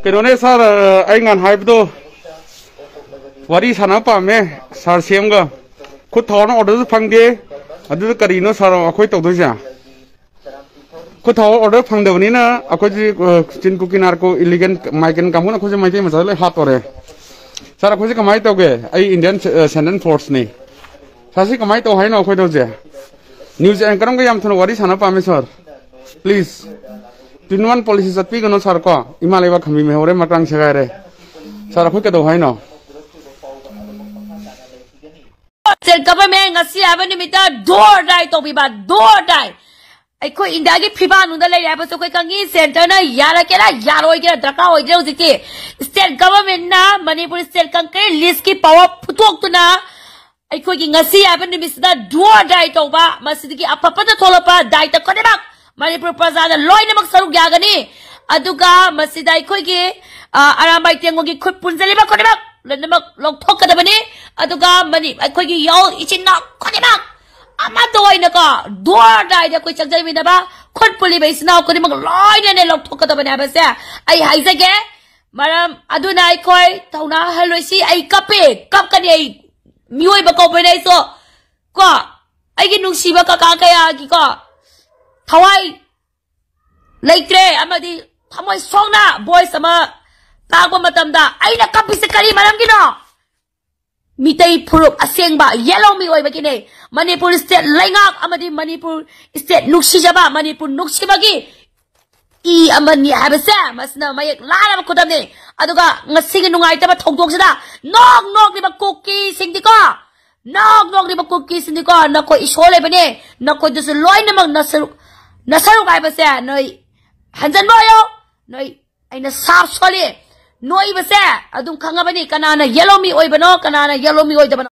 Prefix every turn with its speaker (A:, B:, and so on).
A: Kailangan sir ay ngan hype do. Wari sana pa me sir same ga. Kut thawon order phang de. Adu karino sir akhoi to do ja. Kut thawon order phang de bani na akhoi ji chin ku kinar ko illegal migrant kamu na akhoi mai te masale hat ore. Sir akhoi ji kamai to ge ai Indian Sandal Force ni. Sasi kamai to hai na akhoi to ja. News anchor ko yam thon wari sana pa me sir. Please. Tinuan polisi satpi gano sar ko imaleba khami me hore matang segai re sar khoi ka do hai no
B: state government ngasi abani mita door dai to bi ba door dai ai ko india gi phiba nu da le ya ba so ko kangi center na yara kera yaroi kera draka hoi je uti state government na manipur state kan ke list ki power phutok tu na ai ko gi ngasi abani mita door dai to ba masidi ki apapa ta thola pa dai ta ko de ba Manipur Prasada loinamak saruk yagani aduga masidai khoigi arambai tengogi khut punjaliba khodiba loinamak lokthokadabani aduga mani khoigi yaw ichinna khodiba ama toina ka door dai da koi chagjai mina ba khut puli baisna khodimak loina ne lokthokadabani abase ai haijage maram aduna ai khoi tauna haloisi ai kape kapkani ai mioi ba ko benai so ko ai gi nungsiba ka ka kaya gi ko Hawaii Leitre amadi thamoi songna boys ama tagba matamda aina kapise kari maram gino mitai phurup asengba yellow mi oi bagine Manipur state laingak amadi Manipur state nuksijaba Manipur nuksibagi I amani habasa masna mayek lana kodamne aduga ngasigi nungai taba thongdoksida nok ni ba cookie singdiko nok ni ba cookie singdiko nako isole bane nako dusu loina mag nasaru kai base noi hanjan boyo noi aina sap sole noi base adum khanga bani kanana yellow mi oi bano kanana yellow mi oi dabano